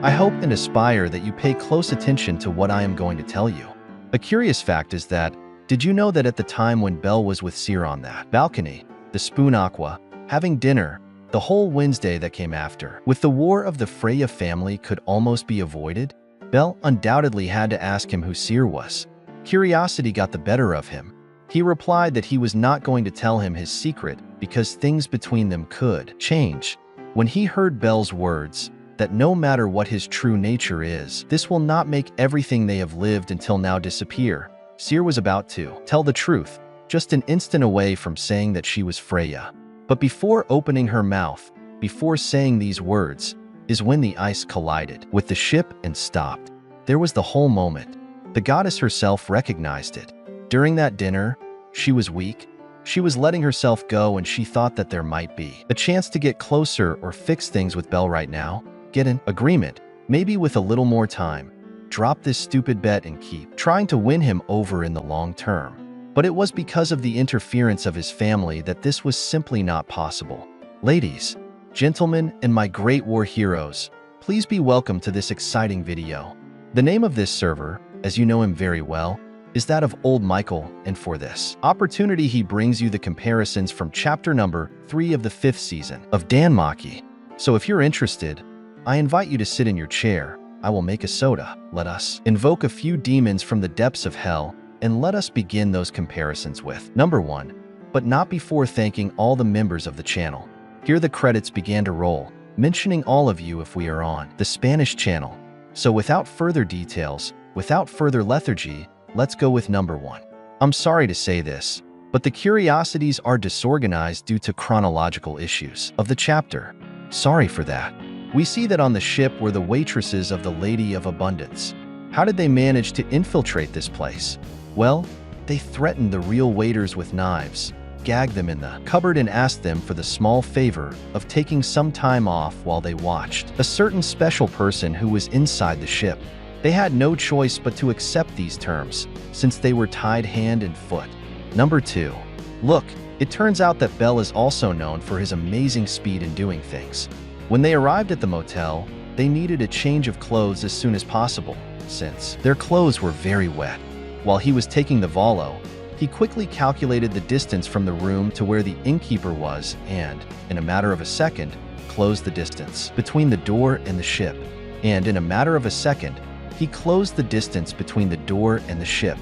I hope and aspire that you pay close attention to what I am going to tell you. A curious fact is that, did you know that at the time when Belle was with Cyr on that balcony, the Spoon Aqua, having dinner, the whole Wednesday that came after, with the war of the Freya family could almost be avoided, Belle undoubtedly had to ask him who Cyr was. Curiosity got the better of him. He replied that he was not going to tell him his secret because things between them could change. When he heard Belle's words, that no matter what his true nature is, this will not make everything they have lived until now disappear, Cyr was about to tell the truth, just an instant away from saying that she was Freya. But before opening her mouth, before saying these words, is when the ice collided with the ship and stopped. There was the whole moment. The goddess herself recognized it. During that dinner, she was weak. She was letting herself go, and she thought that there might be a chance to get closer or fix things with Belle right now, get an agreement, maybe with a little more time. Drop this stupid bet and keep trying to win him over in the long term. But it was because of the interference of his family that this was simply not possible. Ladies, gentlemen, and my great war heroes, please be welcome to this exciting video. The name of this server, as you know him very well, is that of Old Michael, and for this opportunity he brings you the comparisons from chapter number 3 of the 5th season of DanMachi. So if you're interested, I invite you to sit in your chair. I will make a soda. Let us invoke a few demons from the depths of hell, and let us begin those comparisons with number 1, but not before thanking all the members of the channel. Here the credits began to roll, mentioning all of you if we are on the Spanish channel. So without further details, without further lethargy, let's go with number 1. I'm sorry to say this, but the curiosities are disorganized due to chronological issues of the chapter. Sorry for that. We see that on the ship were the waitresses of the Lady of Abundance. How did they manage to infiltrate this place? Well, they threatened the real waiters with knives, gagged them in the cupboard, and asked them for the small favor of taking some time off while they watched a certain special person who was inside the ship. They had no choice but to accept these terms, since they were tied hand and foot. Number 2. Look, it turns out that Belle is also known for his amazing speed in doing things. When they arrived at the motel, they needed a change of clothes as soon as possible, since their clothes were very wet. While he was taking the volo, he quickly calculated the distance from the room to where the innkeeper was and, in a matter of a second, closed the distance between the door and the ship. And in a matter of a second, he closed the distance between the door and the ship.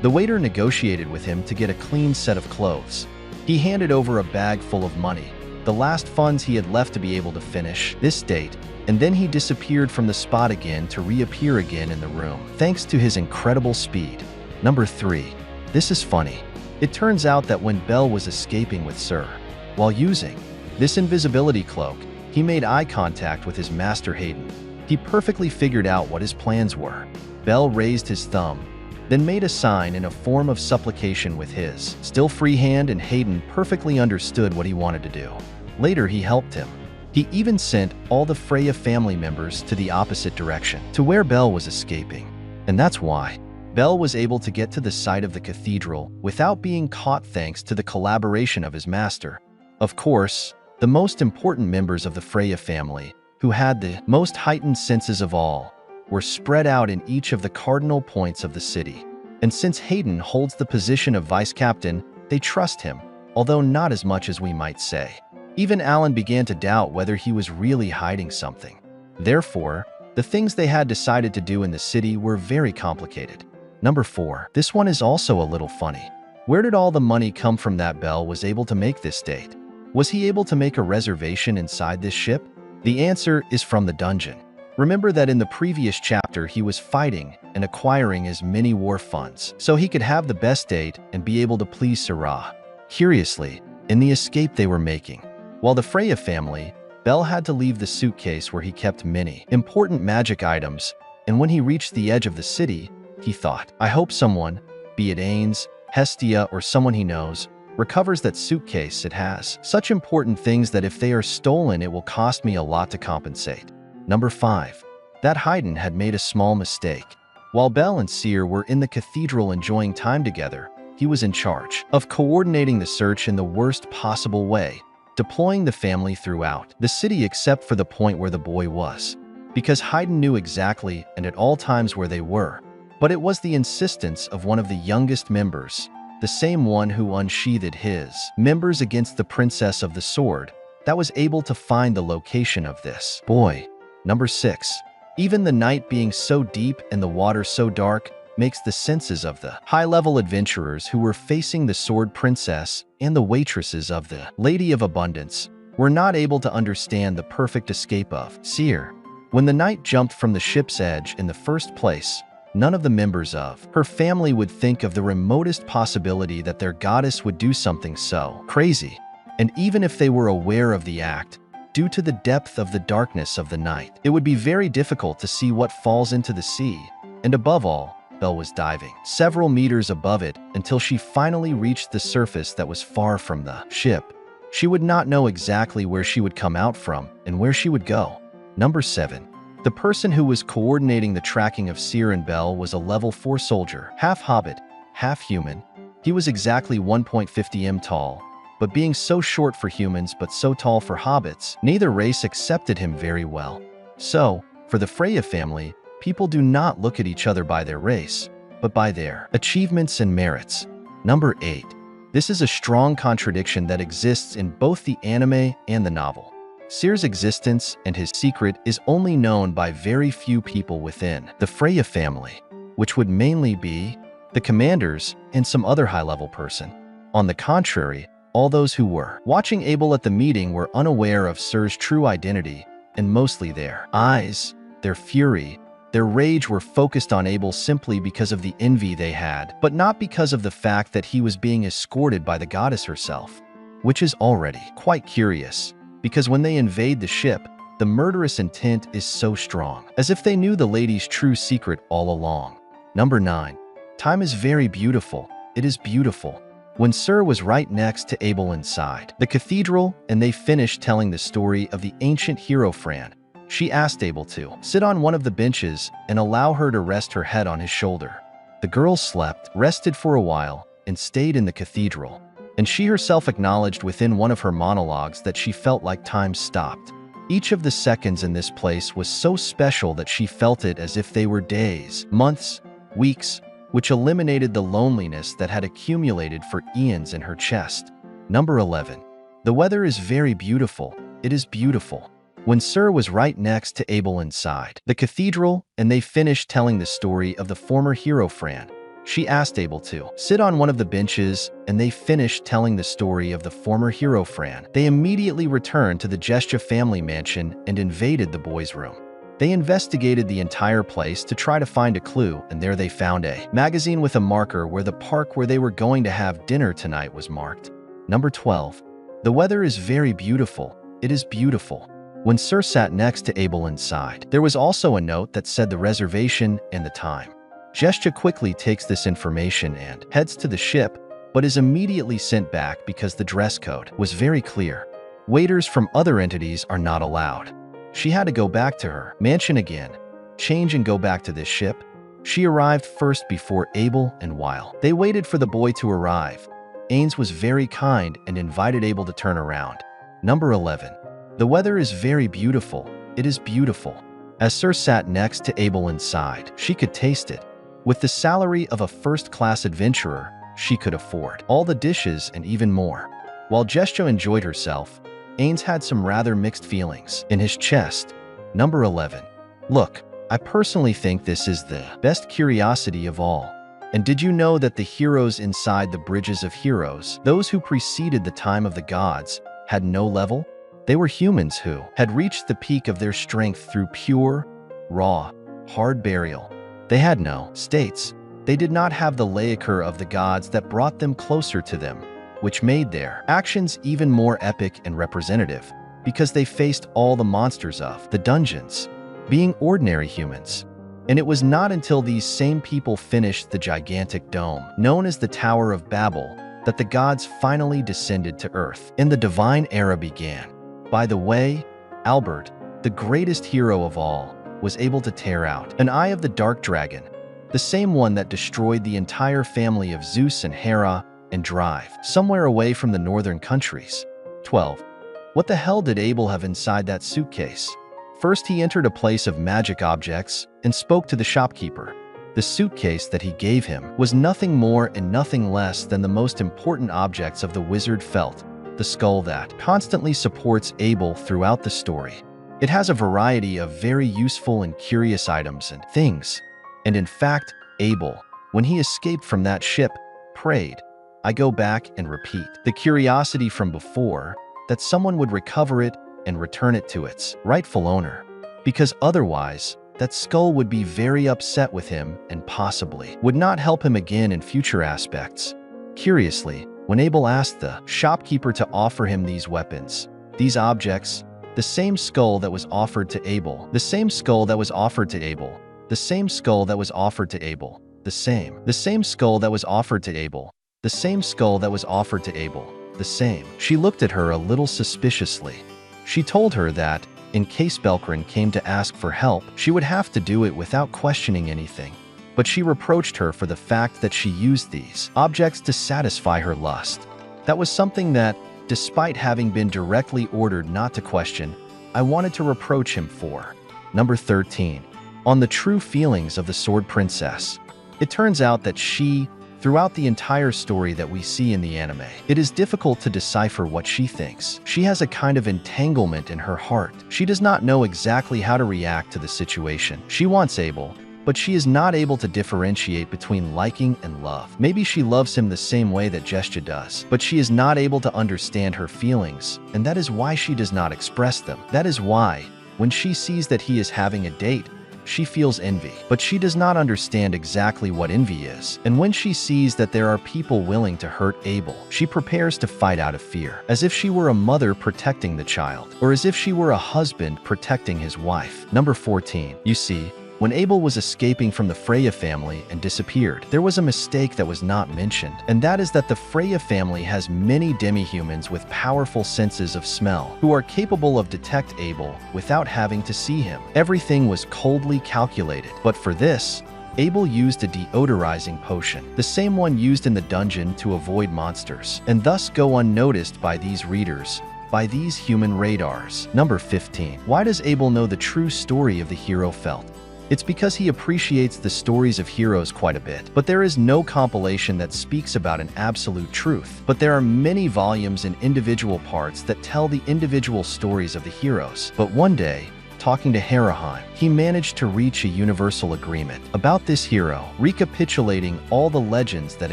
The waiter negotiated with him to get a clean set of clothes. He handed over a bag full of money, the last funds he had left to be able to finish this date, and then he disappeared from the spot again to reappear again in the room, thanks to his incredible speed. Number 3. This is funny. It turns out that when Belle was escaping with Cyr, while using this invisibility cloak, he made eye contact with his master Hayden. He perfectly figured out what his plans were. Belle raised his thumb, then made a sign in a form of supplication with his still free hand, and Hayden perfectly understood what he wanted to do. Later he helped him. He even sent all the Freya family members to the opposite direction, to where Belle was escaping. And that's why Belle was able to get to the site of the cathedral without being caught thanks to the collaboration of his master. Of course, the most important members of the Freya family, who had the most heightened senses of all, were spread out in each of the cardinal points of the city. And since Hayden holds the position of vice captain, they trust him, although not as much as we might say. Even Alan began to doubt whether he was really hiding something. Therefore, the things they had decided to do in the city were very complicated. Number 4. This one is also a little funny. Where did all the money come from that Belle was able to make this date? Was he able to make a reservation inside this ship? The answer is from the dungeon. Remember that in the previous chapter he was fighting and acquiring as many war funds so he could have the best date and be able to please Sarah. Curiously, in the escape they were making, while the Freya family, Belle had to leave the suitcase where he kept many important magic items, and when he reached the edge of the city, he thought, I hope someone, be it Ains, Hestia, or someone he knows, recovers that suitcase. It has such important things that if they are stolen it will cost me a lot to compensate. Number 5. That Hayden had made a small mistake. While Belle and Cyr were in the cathedral enjoying time together, he was in charge of coordinating the search in the worst possible way, deploying the family throughout the city except for the point where the boy was. because Hayden knew exactly and at all times where they were. But it was the insistence of one of the youngest members, the same one who unsheathed his members against the Princess of the Sword, that was able to find the location of this boy. Number 6. Even the night being so deep and the water so dark makes the senses of the high-level adventurers who were facing the Sword Princess and the waitresses of the Lady of Abundance were not able to understand the perfect escape of Seer. When the knight jumped from the ship's edge in the first place, none of the members of her family would think of the remotest possibility that their goddess would do something so crazy. And even if they were aware of the act, due to the depth of the darkness of the night, it would be very difficult to see what falls into the sea. And above all, Belle was diving several meters above it until she finally reached the surface that was far from the ship. She would not know exactly where she would come out from and where she would go. Number 7. The person who was coordinating the tracking of Seer and Belle was a level 4 soldier, half hobbit, half human. He was exactly 1.50 m tall, but being so short for humans but so tall for hobbits, neither race accepted him very well. So, for the Freya family, people do not look at each other by their race, but by their achievements and merits. Number 8. This is a strong contradiction that exists in both the anime and the novel. Seer's existence and his secret is only known by very few people within the Freya family, which would mainly be the commanders and some other high-level person. On the contrary, all those who were watching Abel at the meeting were unaware of Seer's true identity, and mostly their eyes, their fury, their rage were focused on Abel simply because of the envy they had, but not because of the fact that he was being escorted by the goddess herself, which is already quite curious. Because when they invade the ship, the murderous intent is so strong, as if they knew the lady's true secret all along. Number 9. Time is very beautiful. It is beautiful. When Seer was right next to Abel inside the cathedral and they finished telling the story of the ancient hero Fran, she asked Abel to sit on one of the benches and allow her to rest her head on his shoulder. The girl slept, rested for a while, and stayed in the cathedral. And she herself acknowledged within one of her monologues that she felt like time stopped. Each of the seconds in this place was so special that she felt it as if they were days, months, weeks, which eliminated the loneliness that had accumulated for eons in her chest. Number 11. The weather is very beautiful. It is beautiful. When Seer was right next to Abel inside the cathedral and they finished telling the story of the former hero Fran, she asked Abel to sit on one of the benches and they finished telling the story of the former hero Fran. They immediately returned to the Gesture family mansion and invaded the boys' room. They investigated the entire place to try to find a clue, and there they found a magazine with a marker where the park where they were going to have dinner tonight was marked. Number 12. The weather is very beautiful. It is beautiful. When Seer sat next to Abel inside, there was also a note that said the reservation and the time. Gesture quickly takes this information and heads to the ship, but is immediately sent back because the dress code was very clear. Waiters from other entities are not allowed. She had to go back to her mansion again, change and go back to this ship. She arrived first before Abel, and while they waited for the boy to arrive, Ains was very kind and invited Abel to turn around. Number 11. The weather is very beautiful. It is beautiful. As Seer sat next to Abel inside, she could taste it. With the salary of a first-class adventurer, she could afford all the dishes and even more. While Gesture enjoyed herself, Ains had some rather mixed feelings in his chest. Number 11. Look, I personally think this is the best curiosity of all. And did you know that the heroes inside the Bridges of Heroes, those who preceded the time of the gods, had no level? They were humans who had reached the peak of their strength through pure, raw, hard burial. They had no states. They did not have the lacquer of the gods that brought them closer to them, which made their actions even more epic and representative, because they faced all the monsters of the dungeons, being ordinary humans. And it was not until these same people finished the gigantic dome, known as the Tower of Babel, that the gods finally descended to Earth, and the divine era began. By the way, Albert, the greatest hero of all, was able to tear out an eye of the dark dragon, the same one that destroyed the entire family of Zeus and Hera, and drive somewhere away from the northern countries. 12. What the hell did Abel have inside that suitcase? First, he entered a place of magic objects and spoke to the shopkeeper. The suitcase that he gave him was nothing more and nothing less than the most important objects of the wizard felt, the skull that constantly supports Abel throughout the story. It has a variety of very useful and curious items and things. And in fact, Abel, when he escaped from that ship, prayed, I go back and repeat, the curiosity from before, that someone would recover it and return it to its rightful owner. Because otherwise, that skull would be very upset with him and possibly would not help him again in future aspects. Curiously, when Abel asked the shopkeeper to offer him these weapons, these objects, the same skull that was offered to Abel, the same skull that was offered to Abel, the same skull that was offered to Abel, the same skull that was offered to Abel, the same skull that was offered to Abel, the same. She looked at her a little suspiciously. She told her that, in case Belkrin came to ask for help, she would have to do it without questioning anything. But she reproached her for the fact that she used these objects to satisfy her lust. That was something that, despite having been directly ordered not to question, I wanted to reproach him for. Number 13. On the true feelings of the Sword Princess. It turns out that she, throughout the entire story that we see in the anime, it is difficult to decipher what she thinks. She has a kind of entanglement in her heart. She does not know exactly how to react to the situation. She wants Abel, but she is not able to differentiate between liking and love. Maybe she loves him the same way that Gesture does, but she is not able to understand her feelings, and that is why she does not express them. That is why, when she sees that he is having a date, she feels envy, but she does not understand exactly what envy is. And when she sees that there are people willing to hurt Abel, she prepares to fight out of fear, as if she were a mother protecting the child, or as if she were a husband protecting his wife. Number 14. You see, when Abel was escaping from the Freya family and disappeared, there was a mistake that was not mentioned, and that is that the Freya family has many demi-humans with powerful senses of smell, who are capable of detect Abel without having to see him. Everything was coldly calculated, but for this, Abel used a deodorizing potion, the same one used in the dungeon to avoid monsters, and thus go unnoticed by these readers, by these human radars. Number 15. Why does Abel know the true story of the hero felt? It's because he appreciates the stories of heroes quite a bit, but there is no compilation that speaks about an absolute truth. But there are many volumes in individual parts that tell the individual stories of the heroes. But one day, talking to Haraheim, he managed to reach a universal agreement about this hero. Recapitulating all the legends that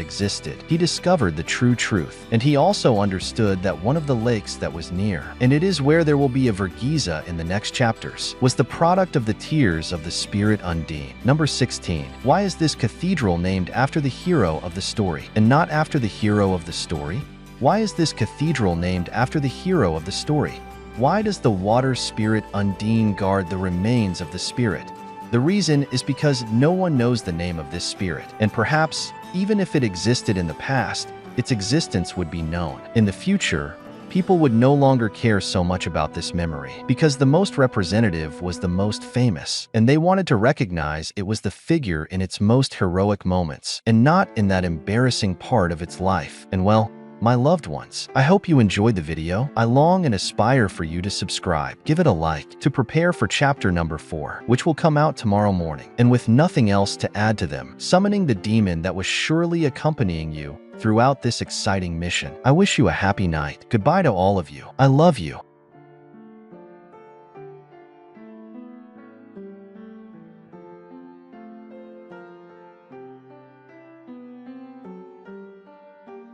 existed, he discovered the true truth, and he also understood that one of the lakes that was near, and it is where there will be a Vergiza in the next chapters, was the product of the tears of the spirit Undine. Number 16. Why is this cathedral named after the hero of the story, and not after the hero of the story? Why is this cathedral named after the hero of the story? Why does the water spirit Undine guard the remains of the spirit? The reason is because no one knows the name of this spirit, and perhaps, even if it existed in the past, its existence would be known. In the future, people would no longer care so much about this memory, because the most representative was the most famous, and they wanted to recognize it was the figure in its most heroic moments, and not in that embarrassing part of its life. And well, my loved ones, I hope you enjoyed the video. I long and aspire for you to subscribe, give it a like, to prepare for chapter number 4, which will come out tomorrow morning. And with nothing else to add to them, summoning the demon that was surely accompanying you throughout this exciting mission. I wish you a happy night. Goodbye to all of you. I love you.